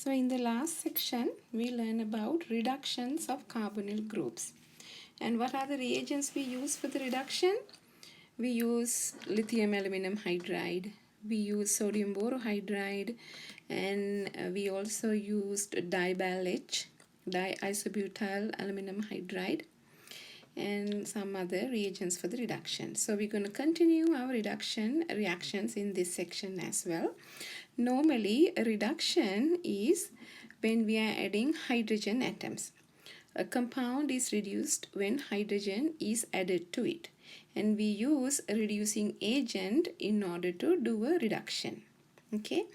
So in the last section, we learn about reductions of carbonyl groups. And what are the reagents we use for the reduction? We use lithium aluminum hydride, we use sodium borohydride, and we also used diBAL-H, diisobutyl aluminum hydride, and some other reagents for the reduction. So we're going to continue our reduction reactions in this section as well. Normally, a reduction is when we are adding hydrogen atoms. A compound is reduced when hydrogen is added to it, and we use a reducing agent in order to do a reduction. Okay,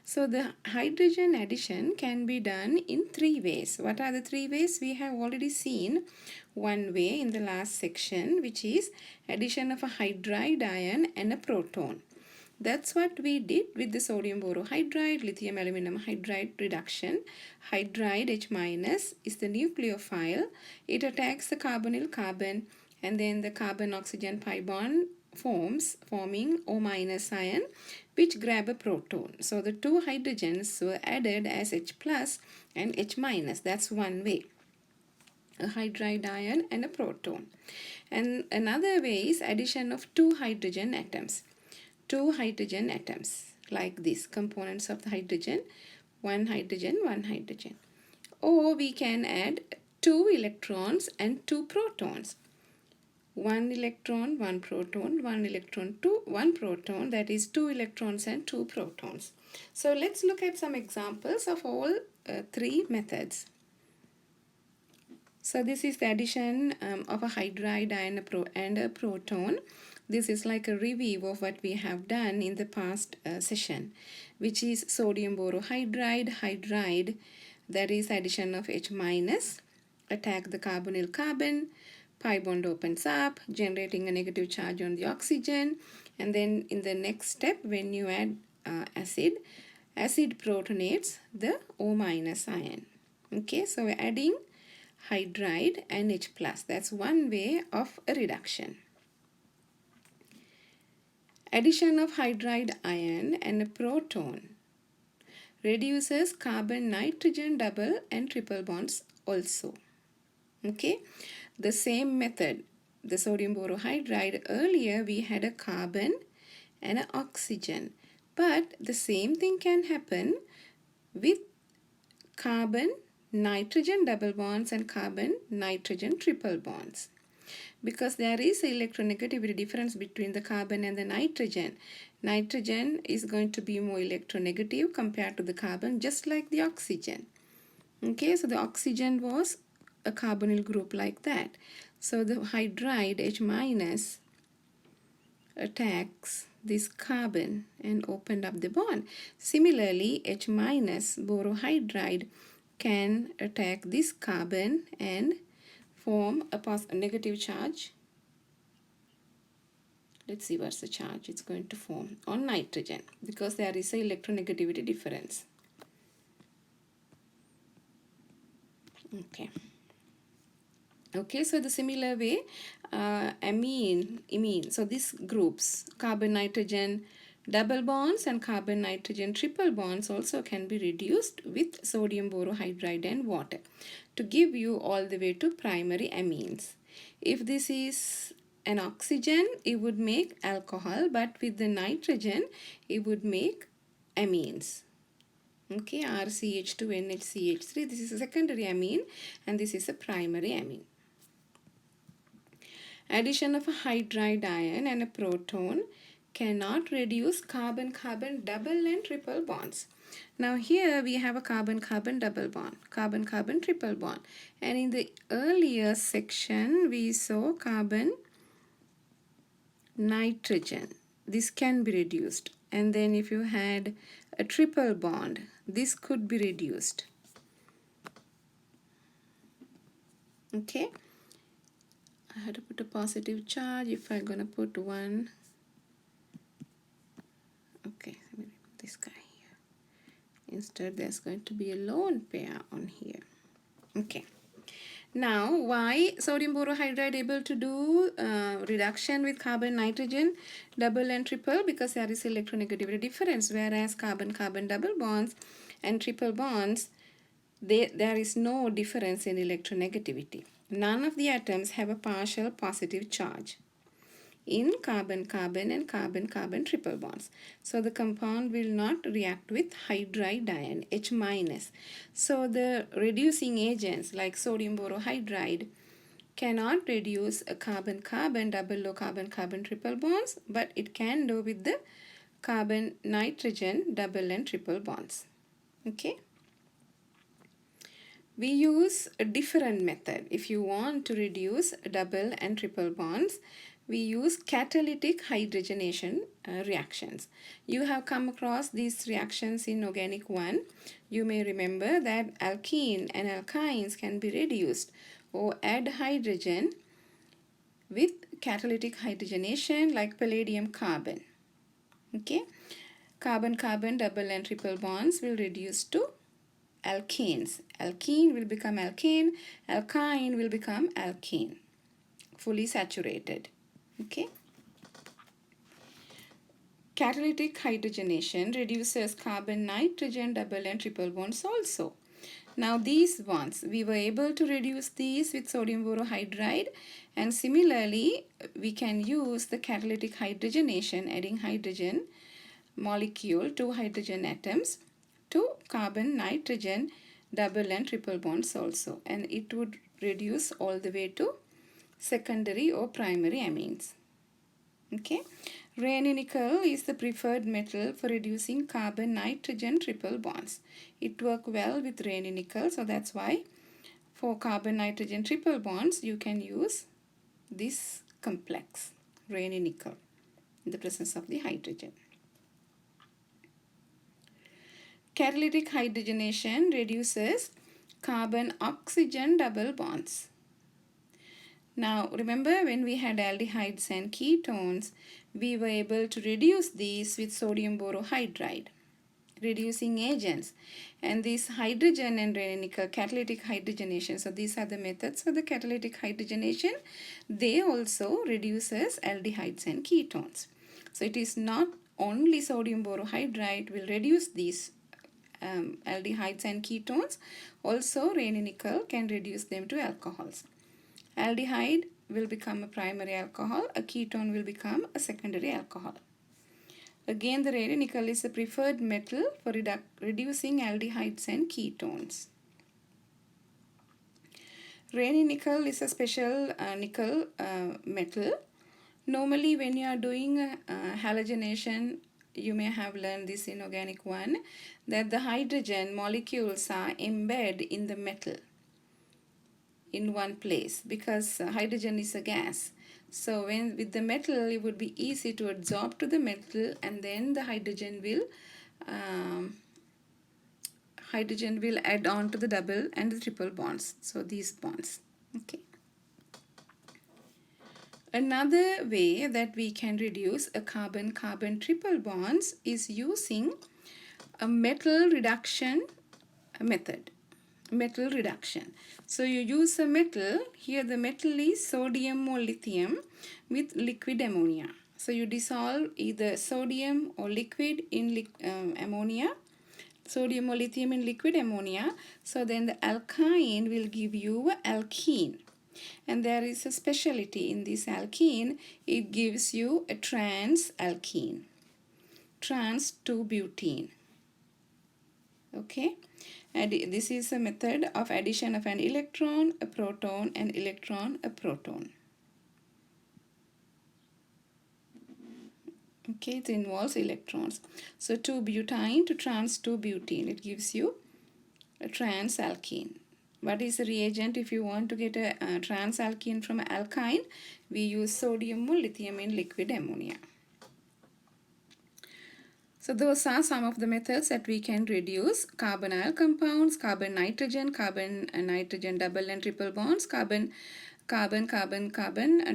so the hydrogen addition can be done in three ways. What are the three ways? We have already seen one way in the last section, which is addition of a hydride ion and a proton. That's what we did with the sodium borohydride, lithium aluminum hydride reduction. Hydride H minus is the nucleophile. It attacks the carbonyl carbon, and then the carbon oxygen pi bond forms, forming O minus ion, which grab a proton. So the two hydrogens were added as H plus and H minus. That's one way. A hydride ion and a proton. And another way is addition of two hydrogen atoms. Two hydrogen atoms like this, components of the hydrogen, one hydrogen, one hydrogen. Or we can add two electrons and two protons. One electron, one proton, one electron, two, one proton, that is two electrons and two protons. So let's look at some examples of all three methods. So this is the addition of a hydride and a proton. This is like a review of what we have done in the past session, which is sodium borohydride, hydride, that is addition of H minus, attack the carbonyl carbon, pi bond opens up, generating a negative charge on the oxygen, and then in the next step, when you add acid protonates the O minus ion. Okay, so we're adding hydride and H plus. That's one way of a reduction. Addition of hydride ion and a proton reduces carbon nitrogen double and triple bonds also. Okay, the same method, the sodium borohydride, earlier we had a carbon and an oxygen, but the same thing can happen with carbon nitrogen double bonds and carbon nitrogen triple bonds, because there is an electronegativity difference between the carbon and the nitrogen. Nitrogen is going to be more electronegative compared to the carbon, just like the oxygen. Okay, so the oxygen was a carbonyl group like that. So the hydride H minus attacks this carbon and opened up the bond. Similarly, H minus borohydride can attack this carbon and form a negative charge. Let's see what's the charge it's going to form on nitrogen, because there is a electronegativity difference. Okay, so the similar way, imine. So these groups, carbon nitrogen double bonds and carbon nitrogen triple bonds, also can be reduced with sodium borohydride and water to give you all the way to primary amines. If this is an oxygen, it would make alcohol, but with the nitrogen, it would make amines. Okay, RCH2, NHCH3, this is a secondary amine and this is a primary amine. Addition of a hydride ion and a proton cannot reduce carbon-carbon double and triple bonds. Now here we have a carbon-carbon double bond, carbon-carbon triple bond. And in the earlier section, we saw carbon-nitrogen. This can be reduced. And then if you had a triple bond, this could be reduced. Okay. I had to put a positive charge. If I'm going to put one, okay, maybe this guy here. Instead, there's going to be a lone pair on here. Okay. Now, why sodium borohydride able to do reduction with carbon nitrogen double and triple? Because there is electronegativity difference, whereas carbon-carbon double bonds and triple bonds, there is no difference in electronegativity. None of the atoms have a partial positive charge in carbon-carbon and carbon-carbon triple bonds. So the compound will not react with hydride ion, H minus. So the reducing agents like sodium borohydride cannot reduce a carbon-carbon double low carbon-carbon triple bonds, but it can do with the carbon-nitrogen double and triple bonds. Okay. We use a different method. If you want to reduce double and triple bonds, we use catalytic hydrogenation reactions. You have come across these reactions in organic 1. You may remember that alkene and alkynes can be reduced or add hydrogen with catalytic hydrogenation like palladium carbon. Okay, carbon-carbon double and triple bonds will reduce to alkanes. Alkene will become alkane, alkyne will become alkene, fully saturated. Okay. Catalytic hydrogenation reduces carbon-nitrogen double and triple bonds also. Now these bonds, we were able to reduce these with sodium borohydride, and similarly we can use the catalytic hydrogenation, adding hydrogen molecule, 2 hydrogen atoms to carbon-nitrogen double and triple bonds also, and it would reduce all the way to secondary or primary amines. Okay, Raney-nickel is the preferred metal for reducing carbon-nitrogen triple bonds. It works well with Raney-nickel, so that's why for carbon-nitrogen triple bonds you can use this complex, Raney-nickel, in the presence of the hydrogen. Catalytic hydrogenation reduces carbon-oxygen double bonds. Now remember, when we had aldehydes and ketones, we were able to reduce these with sodium borohydride, reducing agents. And these hydrogen and Raney-nickel catalytic hydrogenation, so these are the methods for the catalytic hydrogenation. They also reduces aldehydes and ketones. So it is not only sodium borohydride will reduce these aldehydes and ketones, also Raney-nickel can reduce them to alcohols. Aldehyde will become a primary alcohol, a ketone will become a secondary alcohol. Again, the Raney-nickel is the preferred metal for reducing aldehydes and ketones. Raney-nickel is a special nickel metal. Normally, when you are doing halogenation, you may have learned this in organic 1, that the hydrogen molecules are embedded in the metal in one place, because hydrogen is a gas. So when with the metal, it would be easy to absorb to the metal, and then the hydrogen will add on to the double and the triple bonds. So these bonds. Okay. Another way that we can reduce a carbon-carbon triple bonds is using a metal reduction method. Metal reduction. So you use a metal, here the metal is sodium or lithium with liquid ammonia. So you dissolve either sodium or liquid in ammonia, sodium or lithium in liquid ammonia. So then the alkyne will give you alkene. And there is a specialty in this alkene, it gives you a trans alkene, trans 2-butene. Okay. And this is a method of addition of an electron, a proton, an electron, a proton. Okay, it involves electrons. So 2-butene to trans 2-butene, it gives you a trans alkene. What is the reagent if you want to get a trans alkene from alkyne? We use sodium or lithium in liquid ammonia. So those are some of the methods that we can reduce carbonyl compounds, carbon-nitrogen, carbon-nitrogen double and triple bonds, carbon-carbon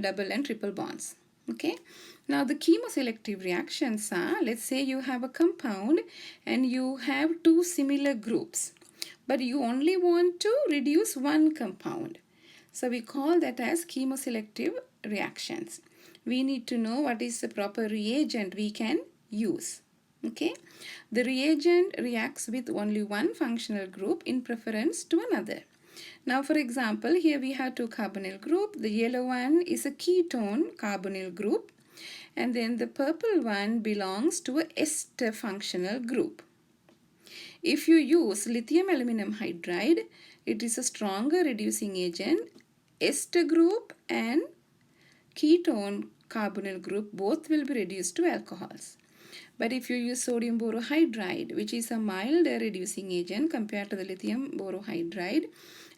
double and triple bonds. Okay. Now the chemoselective reactions are, let's say you have a compound and you have 2 similar groups, but you only want to reduce one compound. So we call that as chemoselective reactions. We need to know what is the proper reagent we can use. Okay, the reagent reacts with only one functional group in preference to another. Now, for example, here we have two carbonyl group. The yellow one is a ketone carbonyl group, and then the purple one belongs to a ester functional group. If you use lithium aluminum hydride, it is a stronger reducing agent. Ester group and ketone carbonyl group both will be reduced to alcohols. But if you use sodium borohydride, which is a milder reducing agent compared to the lithium borohydride,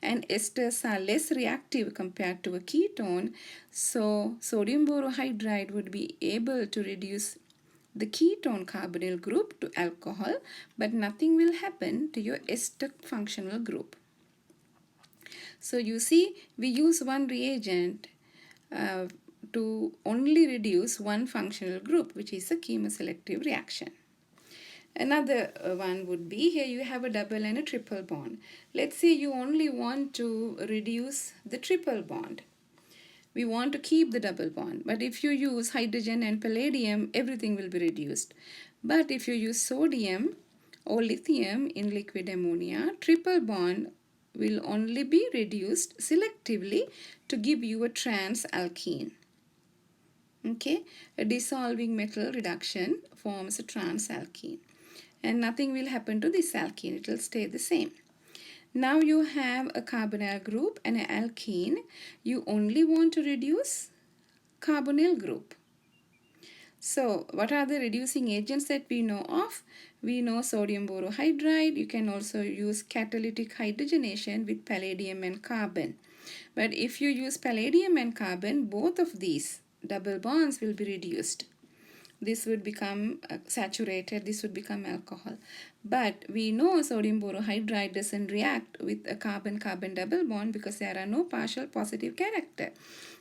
and esters are less reactive compared to a ketone, so sodium borohydride would be able to reduce the ketone carbonyl group to alcohol, but nothing will happen to your ester functional group. So you see, we use one reagent to only reduce one functional group, which is a chemoselective reaction. Another one would be, here you have a double and a triple bond. Let's say you only want to reduce the triple bond. We want to keep the double bond, but if you use hydrogen and palladium, everything will be reduced. But if you use sodium or lithium in liquid ammonia, triple bond will only be reduced selectively to give you a trans alkene. Okay, a dissolving metal reduction forms a trans alkene, and nothing will happen to this alkene, it will stay the same. Now you have a carbonyl group and an alkene. You only want to reduce carbonyl group. So what are the reducing agents that we know of? We know sodium borohydride. You can also use catalytic hydrogenation with palladium and carbon. But if you use palladium and carbon, both of these double bonds will be reduced. This would become saturated, this would become alcohol. But we know sodium borohydride doesn't react with a carbon-carbon double bond because there are no partial positive character.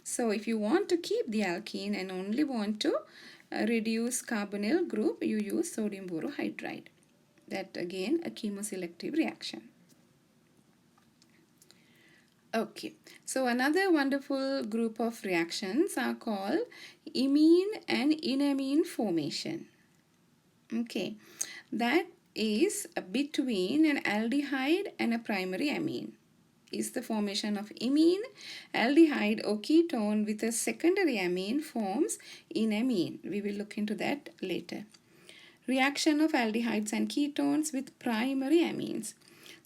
So if you want to keep the alkene and only want to reduce carbonyl group, you use sodium borohydride. That again a chemoselective reaction. Okay, so another wonderful group of reactions are called imine and inamine formation. Okay, that is between an aldehyde and a primary amine. Is the formation of imine. Aldehyde or ketone with a secondary amine forms inamine. We will look into that later. Reaction of aldehydes and ketones with primary amines.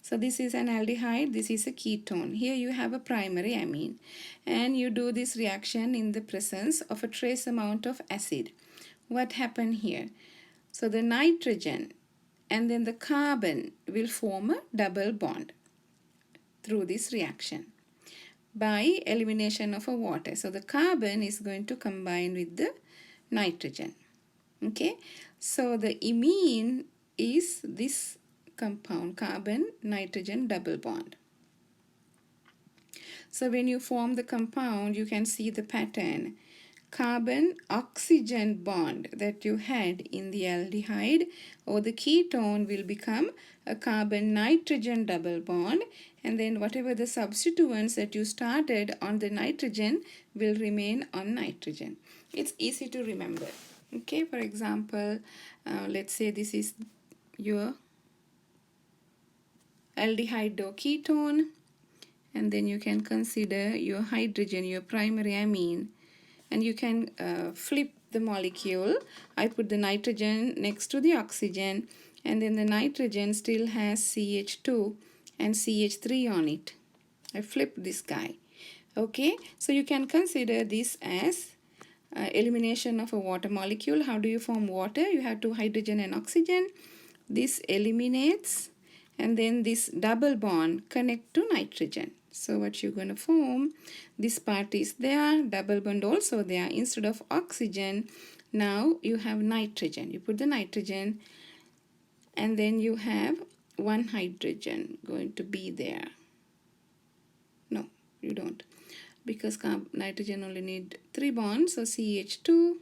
So this is an aldehyde, this is a ketone. Here you have a primary amine, and you do this reaction in the presence of a trace amount of acid. What happened here? So the nitrogen and then the carbon will form a double bond through this reaction by elimination of a water. So the carbon is going to combine with the nitrogen. Okay, so the imine is this compound, carbon nitrogen double bond. So when you form the compound, you can see the pattern. Carbon oxygen bond that you had in the aldehyde or the ketone will become a carbon nitrogen double bond, and then whatever the substituents that you started on the nitrogen will remain on nitrogen. It's easy to remember. Okay, for example, let's say this is your aldehyde or ketone, and then you can consider your hydrogen, your primary amine, and you can flip the molecule. I put the nitrogen next to the oxygen, and then the nitrogen still has CH2 and CH3 on it. I flipped this guy. Okay, so you can consider this as elimination of a water molecule. How do you form water? You have two hydrogen and oxygen. This eliminates, and then this double bond connect to nitrogen. So what you're going to form, this part is there, double bond also there. Instead of oxygen, now you have nitrogen. You put the nitrogen, and then you have one hydrogen going to be there. No, you don't, because nitrogen only need 3 bonds, so CH2,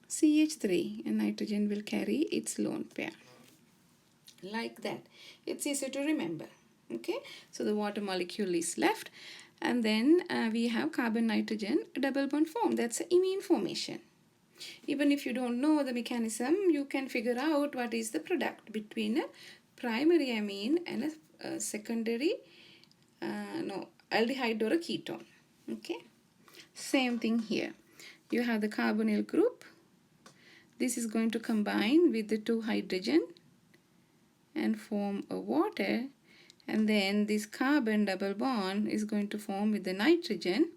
CH3, and nitrogen will carry its lone pair. Like that. It's easy to remember. Okay, so the water molecule is left, And then we have carbon-nitrogen double bond form. That's an imine formation. Even if you don't know the mechanism, you can figure out what is the product between a primary amine and a secondary aldehyde or a ketone. Okay, same thing here. You have the carbonyl group. This is going to combine with the 2 hydrogen and form a water, and then this carbon double bond is going to form with the nitrogen.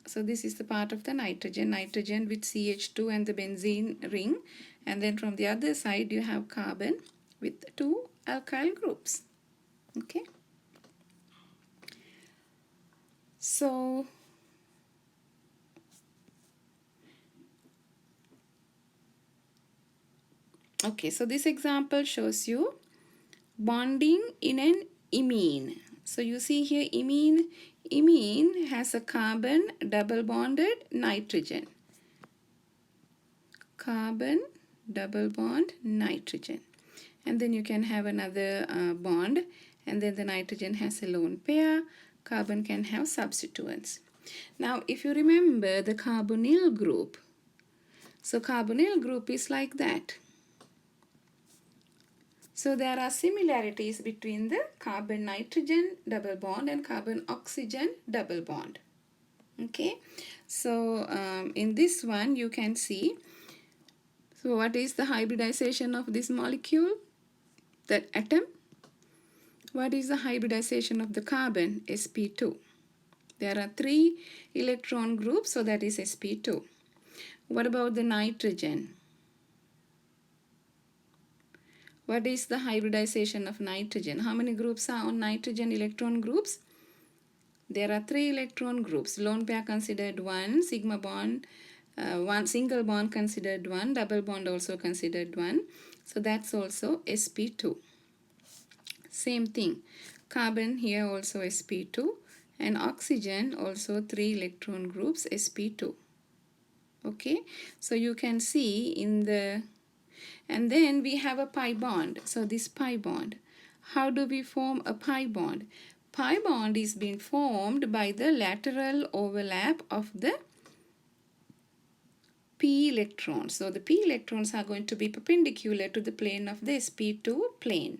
So this is the part of the nitrogen with CH2 and the benzene ring, and then from the other side you have carbon with 2 alkyl groups. Okay, so so this example shows you bonding in an imine. So you see here imine has a carbon double bonded nitrogen. Carbon double bond nitrogen. And then you can have another bond, and then the nitrogen has a lone pair. Carbon can have substituents. Now if you remember the carbonyl group, so carbonyl group is like that. So there are similarities between the carbon-nitrogen double bond and carbon-oxygen double bond. Okay, so in this one you can see, so what is the hybridization of this molecule, that atom? What is the hybridization of the carbon? sp2. There are 3 electron groups, so that is sp2. What about the nitrogen? What is the hybridization of nitrogen? How many groups are on nitrogen electron groups? There are 3 electron groups. Lone pair considered 1, sigma bond, 1 single bond considered 1, double bond also considered 1. So that's also sp2. Same thing. Carbon here also sp2, and oxygen also 3 electron groups sp2. Okay, so you can see in the, and then we have a pi bond. So this pi bond, how do we form a pi bond? Pi bond is being formed by the lateral overlap of the p electrons. So the p electrons are going to be perpendicular to the plane of the sp2 plane.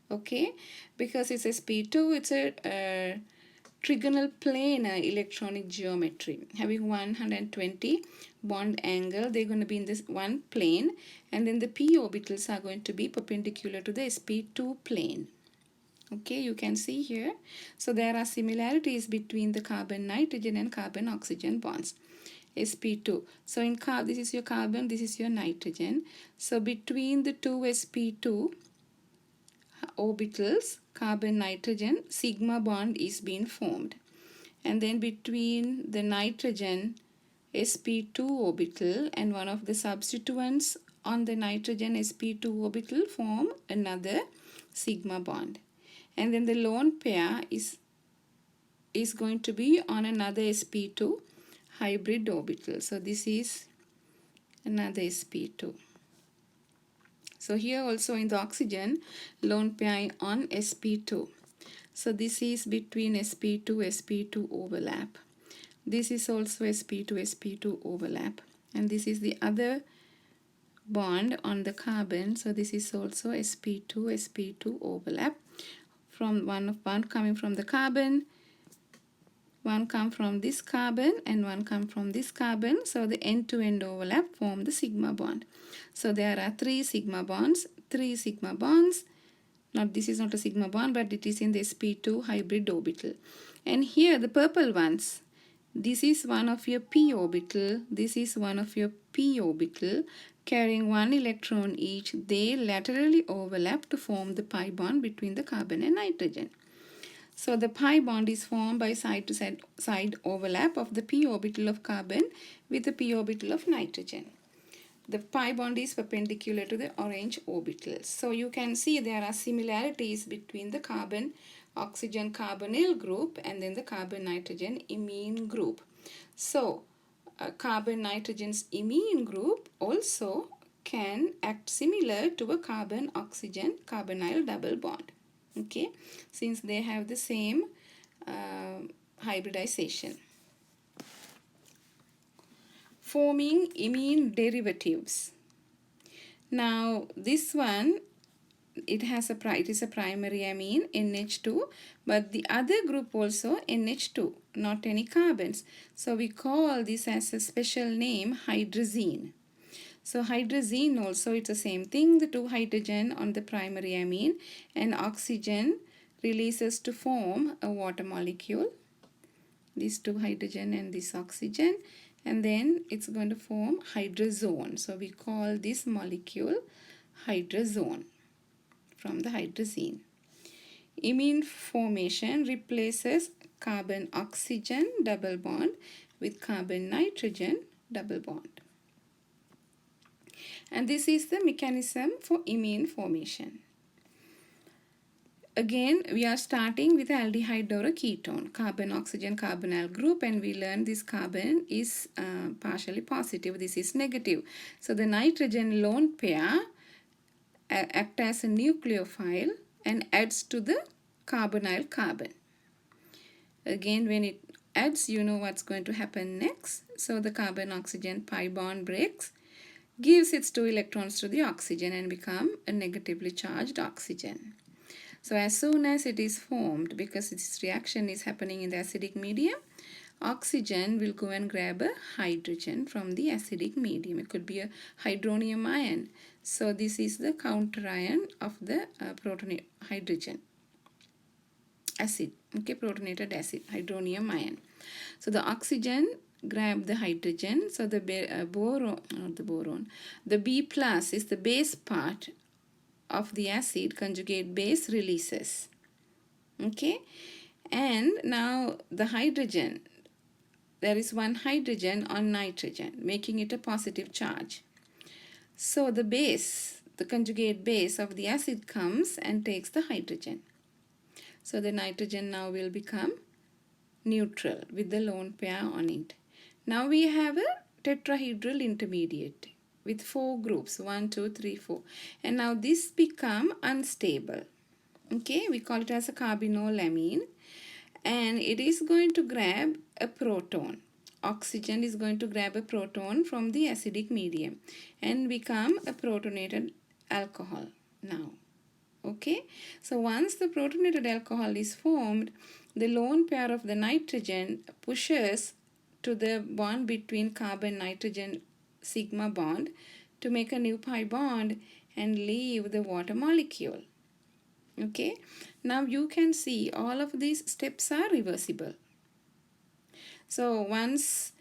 Okay, because it's sp2, it's a trigonal planar electronic geometry having 120 bond angle. They're going to be in this one plane, and then the p orbitals are going to be perpendicular to the sp2 plane. Okay, you can see here. So there are similarities between the carbon nitrogen and carbon oxygen bonds. sp2. So in this is your carbon, this is your nitrogen. So between the two sp2 orbitals, carbon nitrogen, sigma bond is being formed, and then between the nitrogen sp2 orbital and one of the substituents on the nitrogen sp2 orbital form another sigma bond, and then the lone pair is going to be on another sp2 hybrid orbital. So this is another sp2. So here also in the oxygen, lone pair on sp2. So this is between sp2 overlap. This is also sp2 overlap, and this is the other bond on the carbon. So this is also sp2 overlap. From one coming from the carbon, one come from this carbon, and one come from this carbon. So the end-to-end overlap form the sigma bond. So there are 3 sigma bonds, 3 sigma bonds. Now this is not a sigma bond, but it is in the sp2 hybrid orbital. And here the purple ones, this is one of your p orbital, this is one of your p orbital carrying 1 electron each. They laterally overlap to form the pi bond between the carbon and nitrogen. So the pi bond is formed by side to side overlap of the p orbital of carbon with the p orbital of nitrogen. The pi bond is perpendicular to the orange orbitals. So you can see there are similarities between the carbon oxygen carbonyl group and then the carbon nitrogen imine group. So carbon nitrogen's imine group also can act similar to a carbon oxygen carbonyl double bond. okay, since they have the same hybridization. Forming imine derivatives. Now this one, it is a primary amine NH2, but the other group also NH2, not any carbons. So we call this as a special name hydrazine. So hydrazine also, it's the same thing, the two hydrogen on the primary amine and oxygen releases to form a water molecule, these two hydrogen and this oxygen, and then it's going to form hydrazone. So we call this molecule hydrazone from the hydrazine. Imine formation replaces carbon oxygen double bond with carbon nitrogen double bond. And this is the mechanism for imine formation. Again, we are starting with aldehyde or a ketone, carbon oxygen carbonyl group, and we learn this carbon is partially positive, this is negative. So the nitrogen lone pair act as a nucleophile and adds to the carbonyl carbon. Again, when it adds, you know what's going to happen next. So the carbon oxygen pi bond breaks, gives its 2 electrons to the oxygen and become a negatively charged oxygen. So as soon as it is formed, because this reaction is happening in the acidic medium, oxygen will go and grab a hydrogen from the acidic medium. It could be a hydronium ion. So this is the counter ion of the protonated hydrogen acid, okay, protonated acid, hydronium ion. So the oxygen grab the hydrogen. So the boron, not the boron, the B plus is the base part of the acid conjugate base releases, okay. And now the hydrogen, there is one hydrogen on nitrogen, making it a positive charge. So the base, the conjugate base of the acid comes and takes the hydrogen. So the nitrogen now will become neutral with the lone pair on it. Now we have a tetrahedral intermediate with 4 groups, 1, 2, 3, 4. And now this become unstable. Okay, we call it as a carbinolamine. And it is going to grab a proton. Oxygen is going to grab a proton from the acidic medium and become a protonated alcohol now. Okay, so once the protonated alcohol is formed, the lone pair of the nitrogen pushes to the bond between carbon nitrogen sigma bond to make a new pi bond and leave the water molecule. Okay, now you can see all of these steps are reversible. So once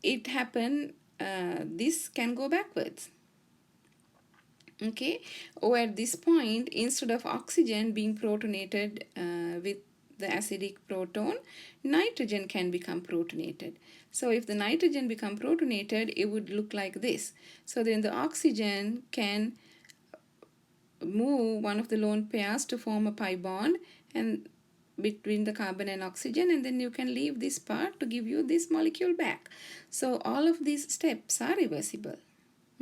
it happen, this can go backwards. Okay, or at this point, instead of oxygen being protonated with the acidic proton, nitrogen can become protonated. So if the nitrogen become protonated, it would look like this. So then the oxygen can move one of the lone pairs to form a pi bond and between the carbon and oxygen, and then you can leave this part to give you this molecule back. So all of these steps are reversible.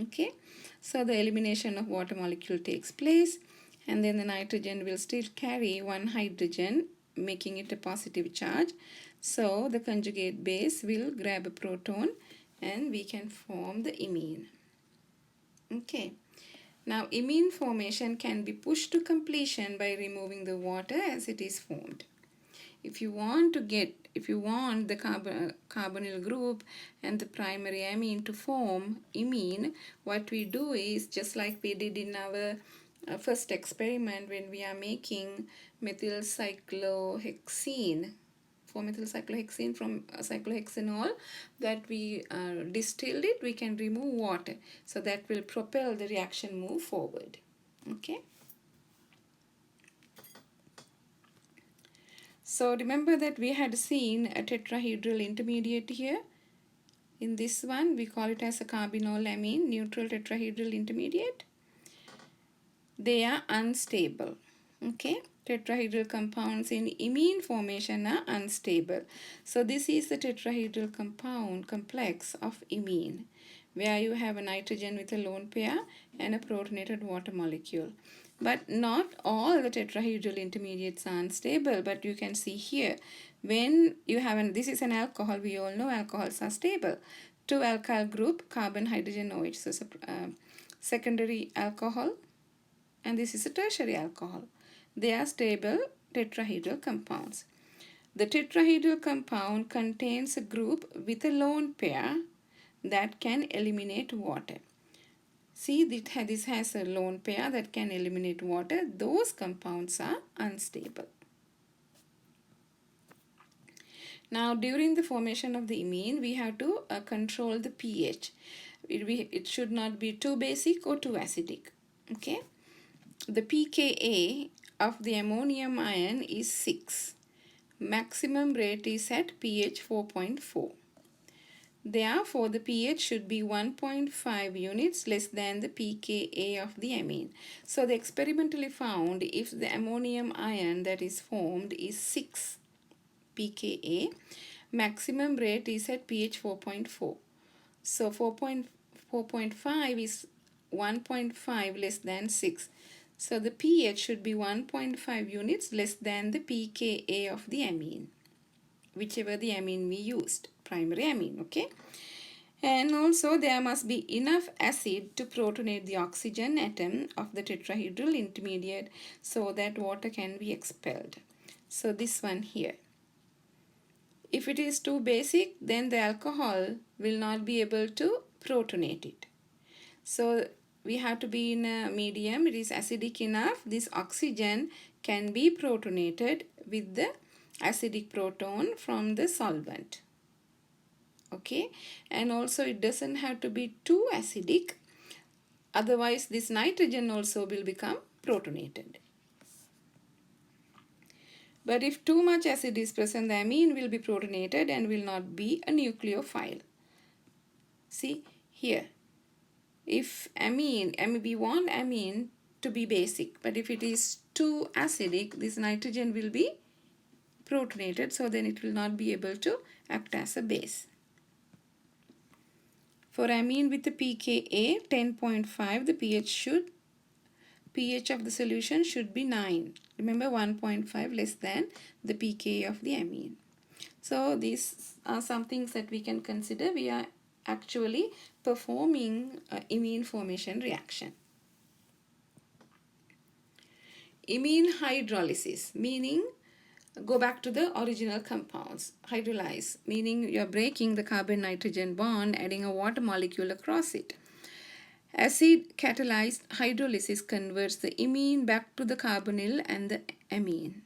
Okay, so the elimination of water molecule takes place, and then the nitrogen will still carry one hydrogen, making it a positive charge. So the conjugate base will grab a proton and we can form the imine. Okay, now imine formation can be pushed to completion by removing the water as it is formed. If you want the carbonyl group and the primary amine to form imine, what we do is just like we did in our first experiment when we are making methyl cyclohexene. For methyl cyclohexene from cyclohexanol that we distilled it, we can remove water. So that will propel the reaction move forward. Okay. So remember that we had seen a tetrahedral intermediate here. In this one, we call it as a carbinolamine, neutral tetrahedral intermediate. They are unstable. Okay, tetrahedral compounds in imine formation are unstable. So this is the tetrahedral compound complex of imine. where you have a nitrogen with a lone pair and a protonated water molecule. But not all the tetrahedral intermediates are unstable, but you can see here, when you have this is an alcohol, we all know alcohols are stable. 2 alkyl group, carbon, hydrogen, OH. So it's a secondary alcohol, and this is a tertiary alcohol. They are stable tetrahedral compounds. The tetrahedral compound contains a group with a lone pair that can eliminate water. See, this has a lone pair that can eliminate water. Those compounds are unstable. Now, during the formation of the imine, we have to control the pH. It should not be too basic or too acidic. Okay. The pKa of the ammonium ion is 6. Maximum rate is at pH 4.4. Therefore, the pH should be 1.5 units less than the pKa of the amine. So, the experimentally found, if the ammonium ion that is formed is 6 pKa, maximum rate is at pH 4.4. So, 4.5 is 1.5 less than 6. So, the pH should be 1.5 units less than the pKa of the amine, whichever the amine we used, primary amine, okay? And also there must be enough acid to protonate the oxygen atom of the tetrahedral intermediate so that water can be expelled. So this one here. If it is too basic, then the alcohol will not be able to protonate it. So we have to be in a medium. It is acidic enough. This oxygen can be protonated with the acidic proton from the solvent. Okay, and also it doesn't have to be too acidic. Otherwise, this nitrogen also will become protonated. But if too much acid is present, the amine will be protonated and will not be a nucleophile. See here, if we want amine to be basic, but if it is too acidic, this nitrogen will be protonated, so then it will not be able to act as a base. For amine with the pKa 10.5, the pH of the solution should be 9. Remember, 1.5 less than the pKa of the amine. So these are some things that we can consider. We are actually performing imine formation reaction. Imine hydrolysis, meaning go back to the original compounds. Hydrolyze, meaning you are breaking the carbon-nitrogen bond, adding a water molecule across it. Acid catalyzed hydrolysis converts the imine back to the carbonyl and the amine.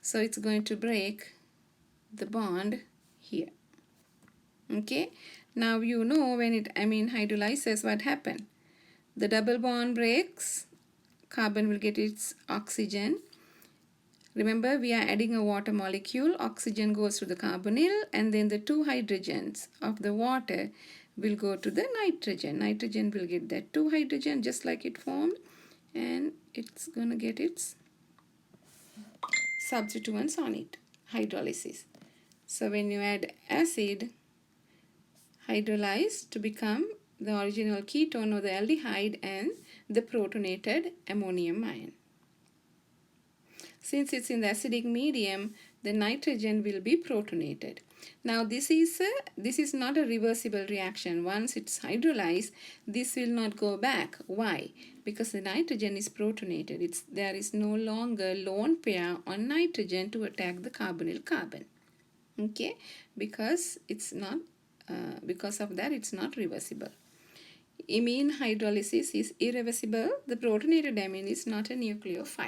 So it's going to break the bond here. Okay, now you know when amine hydrolyzes, what happened? The double bond breaks, carbon will get its oxygen. Remember, we are adding a water molecule, oxygen goes to the carbonyl, and then the 2 hydrogens of the water will go to the nitrogen. Nitrogen will get that 2 hydrogen just like it formed, and it's going to get its substituents on it, hydrolysis. So when you add acid, hydrolyze to become the original ketone or the aldehyde and the protonated ammonium ion. Since it's in the acidic medium, the nitrogen will be protonated. Now this is not a reversible reaction. Once it's hydrolyzed, this will not go back. Why? Because the nitrogen is protonated. There is no longer lone pair on nitrogen to attack the carbonyl carbon. Okay, because of that it's not reversible. Imine hydrolysis is irreversible. The protonated amine is not a nucleophile.